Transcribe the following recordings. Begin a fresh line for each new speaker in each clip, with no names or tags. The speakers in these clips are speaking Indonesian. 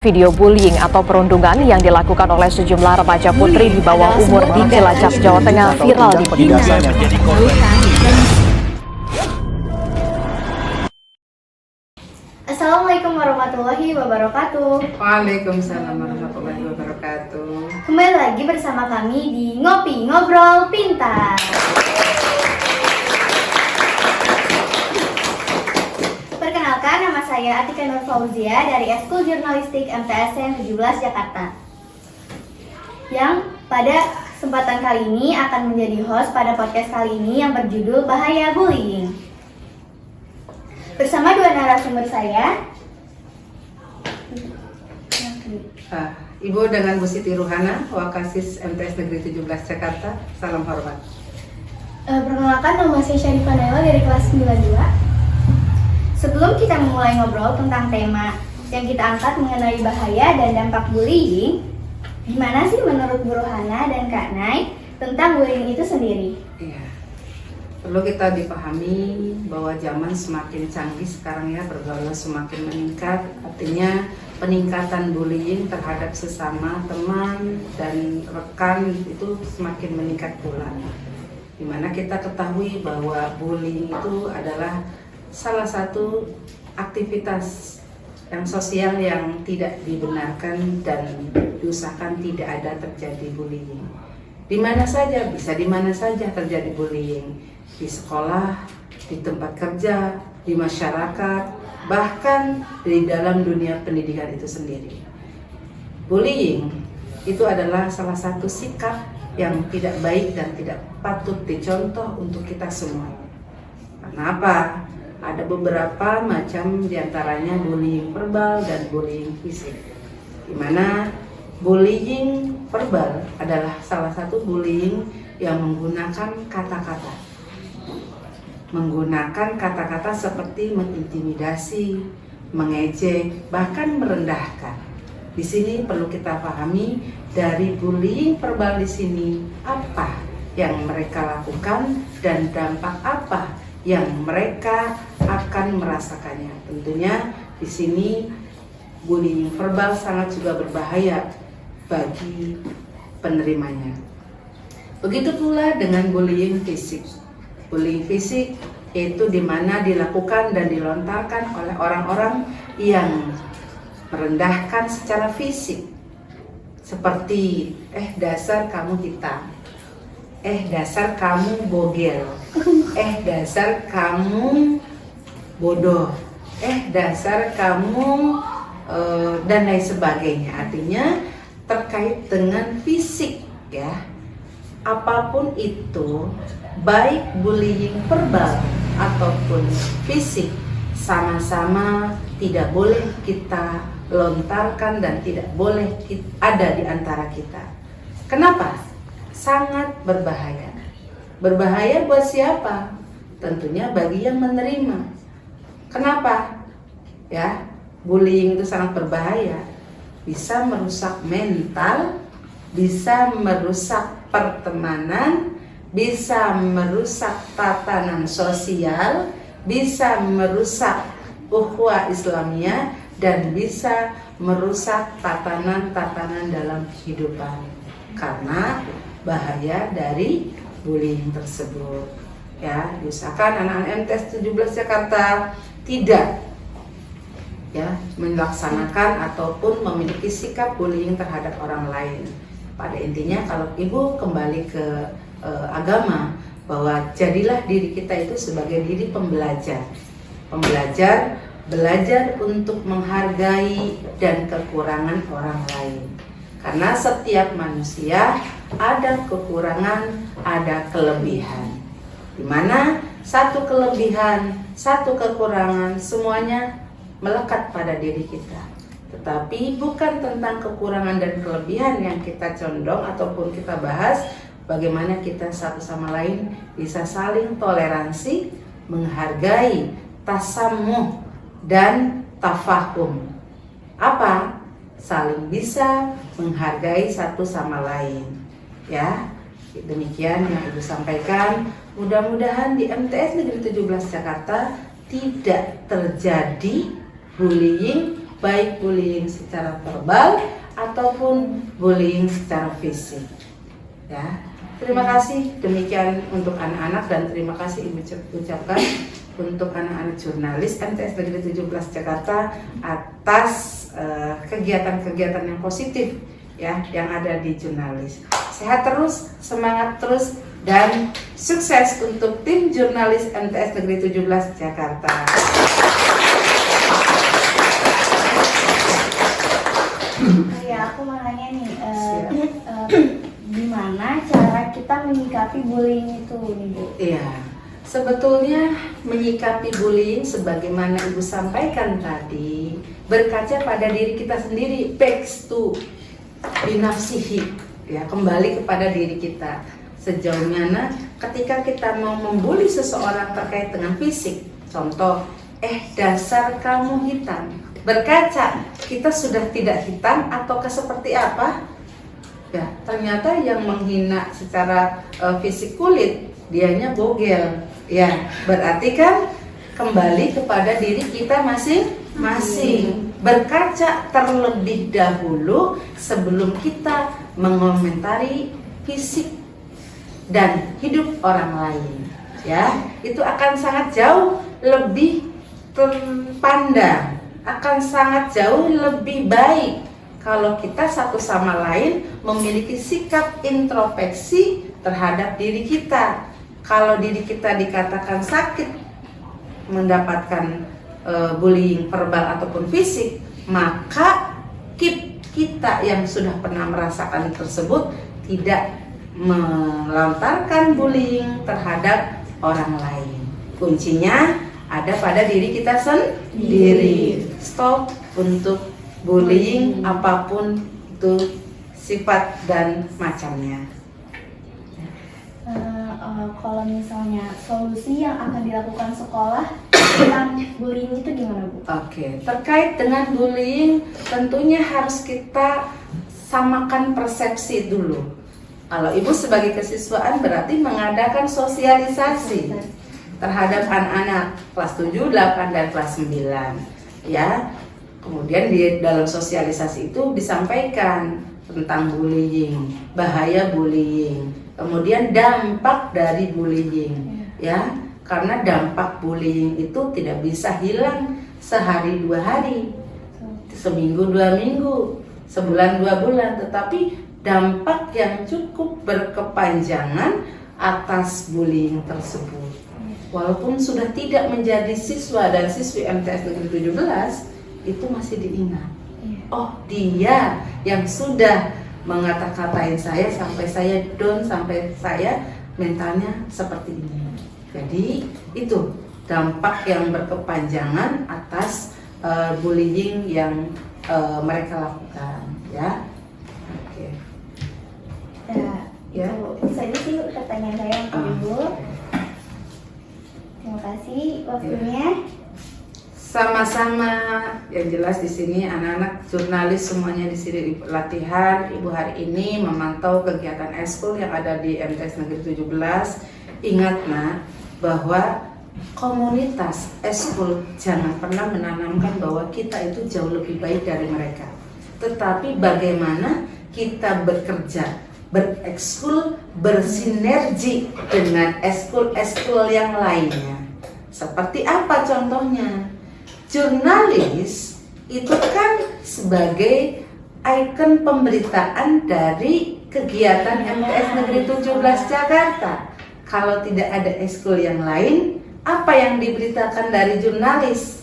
Video bullying atau perundungan yang dilakukan oleh sejumlah remaja putri di bawah umur di Cilacap, Jawa Tengah viral di media.
Assalamualaikum warahmatullahi wabarakatuh.
Waalaikumsalam warahmatullahi wabarakatuh.
Kembali lagi bersama kami di Ngopi Ngobrol Pintar. Perkenalkan, nama saya Atika Nur Fauzia dari Eskul Jurnalistik MTSN 17 Jakarta. Yang pada kesempatan kali ini akan menjadi host pada podcast kali ini yang berjudul Bahaya Bullying. Bersama dua narasumber saya,
Ibu dengan Bu Siti Ruhana, Wakasis MTS Negeri 17 Jakarta. Salam hormat.
Perkenalkan, nama saya Syarifah Naila dari kelas 92. Sebelum kita memulai ngobrol tentang tema yang kita angkat mengenai bahaya dan dampak bullying, gimana sih menurut Bu Ruhana dan Kak Nay tentang bullying itu sendiri?
Iya. Perlu kita dipahami bahwa zaman semakin canggih sekarang ya, pergaulan semakin meningkat, artinya peningkatan bullying terhadap sesama teman dan rekan itu semakin meningkat pula. Dimana kita ketahui bahwa bullying itu adalah salah satu aktivitas yang sosial yang tidak dibenarkan dan diusahakan tidak ada terjadi bullying. Di mana saja, bisa di mana saja terjadi bullying. Di sekolah, di tempat kerja, di masyarakat, bahkan di dalam dunia pendidikan itu sendiri. Bullying itu adalah salah satu sikap yang tidak baik dan tidak patut dicontoh untuk kita semua. Karena apa? Ada beberapa macam diantaranya bullying verbal dan bullying fisik. Dimana bullying verbal adalah salah satu bullying yang menggunakan kata-kata. Menggunakan kata-kata seperti mengintimidasi, mengejek, bahkan merendahkan. Di sini perlu kita pahami dari bullying verbal di sini apa yang mereka lakukan dan dampak apa yang mereka akan merasakannya. Tentunya di sini bullying verbal sangat juga berbahaya bagi penerimanya. Begitu pula dengan bullying fisik. Bullying fisik yaitu di mana dilakukan dan dilontarkan oleh orang-orang yang merendahkan secara fisik, seperti dasar kamu hitam, dasar kamu bogel, dasar kamu bodoh, dasar kamu dan lain sebagainya. Artinya terkait dengan fisik ya. Apapun itu, baik bullying verbal ataupun fisik, sama-sama tidak boleh kita lontarkan dan tidak boleh ada di antara kita. Kenapa? Sangat berbahaya. Berbahaya buat siapa? Tentunya bagi yang menerima. Kenapa? Ya, bullying itu sangat berbahaya. Bisa merusak mental, bisa merusak pertemanan, bisa merusak tatanan sosial, bisa merusak ukhuwah Islamiyah, dan bisa merusak tatanan-tatanan dalam kehidupan karena bahaya dari bullying tersebut. Ya, diusahakan anak-anak MTS 17 Jakarta tidak melaksanakan ataupun memiliki sikap bullying terhadap orang lain. Pada intinya kalau ibu kembali ke agama, bahwa jadilah diri kita itu sebagai diri pembelajar. Belajar untuk menghargai dan kekurangan orang lain. Karena setiap manusia ada kekurangan, ada kelebihan. Dimana satu kelebihan, satu kekurangan semuanya melekat pada diri kita. Tetapi bukan tentang kekurangan dan kelebihan yang kita condong ataupun kita bahas, bagaimana kita satu sama lain bisa saling toleransi, menghargai, tasamuh, dan tafahum. Apa? Saling bisa menghargai satu sama lain. Ya, demikian yang Ibu sampaikan. Mudah-mudahan di MTS Negeri 17 Jakarta tidak terjadi bullying baik bullying secara verbal ataupun bullying secara fisik. Ya, terima kasih. Demikian untuk anak-anak dan terima kasih Ibu ucapkan untuk anak-anak jurnalis MTS Negeri 17 Jakarta atas kegiatan-kegiatan yang positif ya yang ada di jurnalis. Sehat terus, semangat terus, dan sukses untuk tim jurnalis MTS Negeri 17 Jakarta.
Ya, aku mau nanya nih, gimana cara kita menyikapi bullying itu nih Bu?
Iya, sebetulnya menyikapi bullying sebagaimana Ibu sampaikan tadi, berkaca pada diri kita sendiri, back to binafsihi, ya, kembali kepada diri kita. Sejauh mana ketika kita mau membuli seseorang terkait dengan fisik, contoh, dasar kamu hitam. Berkaca, kita sudah tidak hitam ataukah seperti apa? Ya, ternyata yang menghina secara fisik kulit, dianya bogel. Ya, berarti kan kembali kepada diri kita masing-masing. Berkaca terlebih dahulu sebelum kita mengomentari fisik dan hidup orang lain. Ya, itu akan sangat jauh lebih terpandang, akan sangat jauh lebih baik kalau kita satu sama lain memiliki sikap introspeksi terhadap diri kita. Kalau diri kita dikatakan sakit mendapatkan bullying verbal ataupun fisik, maka kita yang sudah pernah merasakan tersebut tidak melontarkan bullying terhadap orang lain. Kuncinya ada pada diri kita sendiri. Stop untuk bullying apapun itu sifat dan macamnya.
Kalau misalnya solusi yang akan dilakukan sekolah tentang bullying itu gimana Bu?
Oke, terkait dengan bullying tentunya harus kita samakan persepsi dulu. Kalau Ibu sebagai kesiswaan berarti mengadakan sosialisasi terhadap anak-anak kelas 7, 8, dan kelas 9. Ya, kemudian di dalam sosialisasi itu disampaikan tentang bullying, bahaya bullying, kemudian dampak dari bullying. Ya, karena dampak bullying itu tidak bisa hilang sehari 2 hari, seminggu 2 minggu, sebulan 2 bulan, tetapi dampak yang cukup berkepanjangan atas bullying tersebut. Walaupun sudah tidak menjadi siswa dan siswi MTS Negeri 17, itu masih diingat. Oh, dia yang sudah mengata-katain saya sampai saya down, sampai saya mentalnya seperti ini. Jadi itu dampak yang berkepanjangan atas bullying yang mereka lakukan, ya. Oke.
Ya, itu saja sih pertanyaan saya untuk Ibu. Terima kasih waktunya.
Sama-sama. Yang jelas di sini anak-anak jurnalis semuanya di sini latihan. Ibu hari ini memantau kegiatan eskul yang ada di MTS Negeri 17. Ingat nak, bahwa komunitas eskul jangan pernah menanamkan bahwa kita itu jauh lebih baik dari mereka. Tetapi bagaimana kita bekerja, berekskul, bersinergi dengan eskul-eskul yang lainnya. Seperti apa contohnya? Jurnalis itu kan sebagai ikon pemberitaan dari kegiatan MTS Negeri 17 Jakarta. Kalau tidak ada eskul yang lain, apa yang diberitakan dari jurnalis?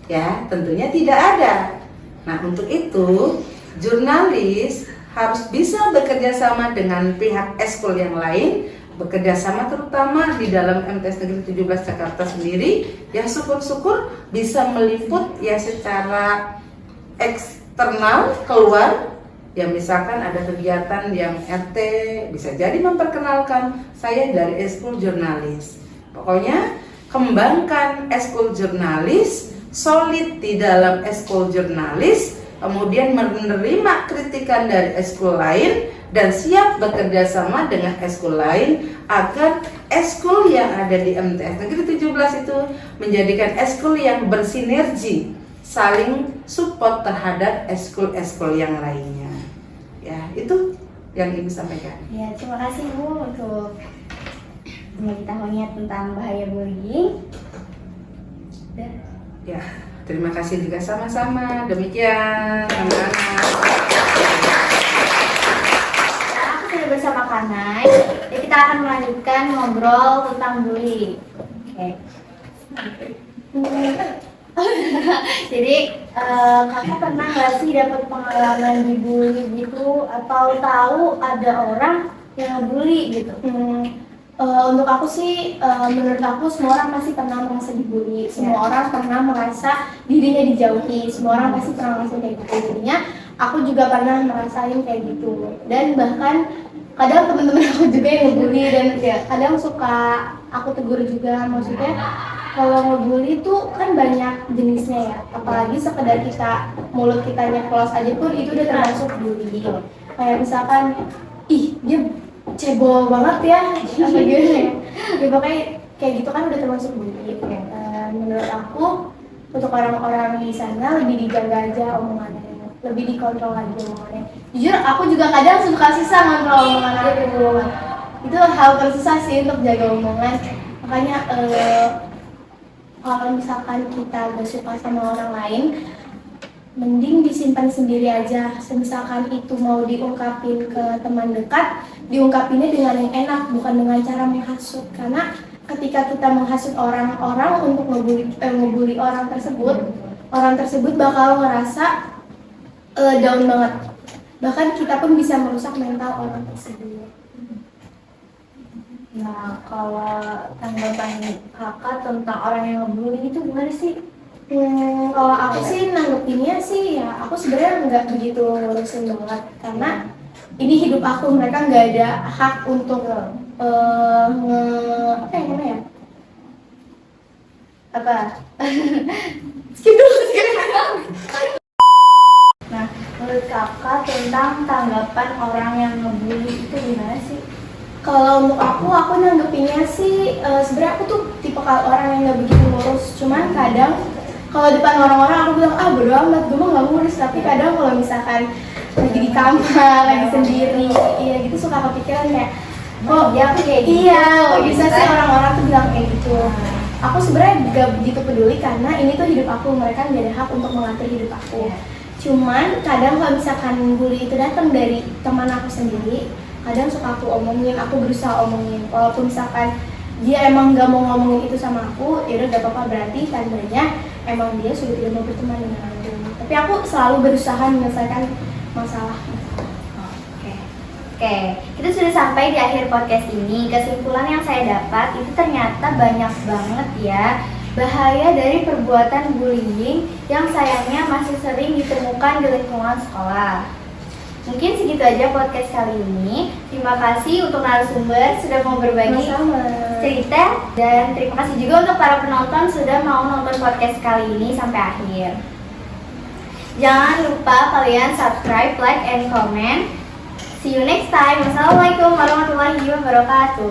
Ya, tentunya tidak ada. Nah, untuk itu jurnalis harus bisa bekerja sama dengan pihak eskul yang lain, bekerja sama terutama di dalam MTS Negeri 17 Jakarta sendiri, ya syukur-syukur bisa meliput ya secara eksternal keluar. Ya misalkan ada kegiatan yang RT bisa jadi memperkenalkan saya dari eskul jurnalis. Pokoknya kembangkan eskul jurnalis, solid di dalam eskul jurnalis, kemudian menerima kritikan dari eskul lain dan siap bekerja sama dengan eskul lain agar eskul yang ada di MTS Negeri 17 itu menjadikan eskul yang bersinergi saling support terhadap eskul-eskul yang lainnya. Ya, itu yang Ibu sampaikan.
Ya, terima kasih Bu untuk memberitahunya tentang bahaya bullying.
Ya, terima kasih juga sama-sama. Demikian anak-anak.
Aku sudah bersama Kanai. Jadi kita akan melanjutkan ngobrol tentang bullying. Oke. Jadi kakak pernah nggak sih dapat pengalaman dibully gitu atau tahu ada orang yang ngebully gitu? Untuk aku sih, menurut aku semua orang pasti pernah merasa dibully. Semua orang pernah merasa dirinya dijauhi. Semua orang pasti pernah merasa kayak gitu. Jadinya aku juga pernah merasain kayak gitu. Dan bahkan kadang teman-teman aku juga yang ngebully dan ya, kadang suka aku tegur juga. Maksudnya kalau ngebully itu kan banyak jenisnya ya. Apalagi sekedar kita mulut kita nyeplos aja pun itu udah termasuk bully. Kayak misalkan, ih dia cebol banget ya, apa gitu ya. Ya pokoknya kayak gitu kan udah termasuk bully. Menurut aku untuk orang-orang di sana lebih dijaga aja omongannya, lebih dikontrol aja omongannya. Jujur aku juga kadang suka susah ngontrol omongan aku. Itu hal tersusah sih untuk jaga omongan. Makanya kalau misalkan kita gak suka sama orang lain, mending disimpan sendiri aja. Misalkan itu mau diungkapin ke teman dekat, diungkapinnya dengan yang enak, bukan dengan cara menghasut. Karena ketika kita menghasut orang-orang untuk ngebully orang tersebut bakal ngerasa down banget. Bahkan kita pun bisa merusak mental orang tersebut.
Nah, kalau tanggapan kakak tentang orang yang ngebully itu gimana sih?
Kalau aku sih nanggepinnya sih ya, aku sebenarnya nggak begitu ngurusin banget karena ini hidup aku, mereka nggak ada hak untuk apa yang namanya? Apa? Skip dulu.
Nah, menurut kakak tentang tanggapan orang yang ngebully itu gimana sih?
Kalau untuk aku nanggepinnya sih sebenarnya aku tuh tipe orang yang nggak begitu ngurus. Cuman kadang kalau depan orang-orang aku bilang bodo amat, gue mah nggak ngurus. Tapi kadang kalau misalkan lagi di kamar, lagi sendiri, iya gitu suka kepikiran kayak, kok
dia kayak gitu.
Iya, kok bisa sih orang-orang tuh bilang kayak gitu. Aku sebenarnya gak begitu peduli karena ini tuh hidup aku, mereka nggak ada hak untuk mengatur hidup aku. Cuman kadang kalau misalkan bully itu datang dari teman aku sendiri, kadang suka aku omongin, aku berusaha omongin. Walaupun misalkan dia emang gak mau ngomongin itu sama aku, ya udah gak apa-apa, berarti tandanya emang dia sudah tidak mau berteman dengan aku. Tapi aku selalu berusaha menyelesaikan masalah.
Oke, kita sudah sampai di akhir podcast ini. Kesimpulan yang saya dapat itu ternyata banyak banget ya bahaya dari perbuatan bullying yang sayangnya masih sering ditemukan di lingkungan sekolah. Mungkin segitu aja podcast kali ini. Terima kasih untuk narasumber sudah mau berbagi cerita, dan terima kasih juga untuk para penonton sudah mau nonton podcast kali ini sampai akhir. Jangan lupa kalian subscribe, like, and comment. See you next time. Wassalamualaikum warahmatullahi wabarakatuh.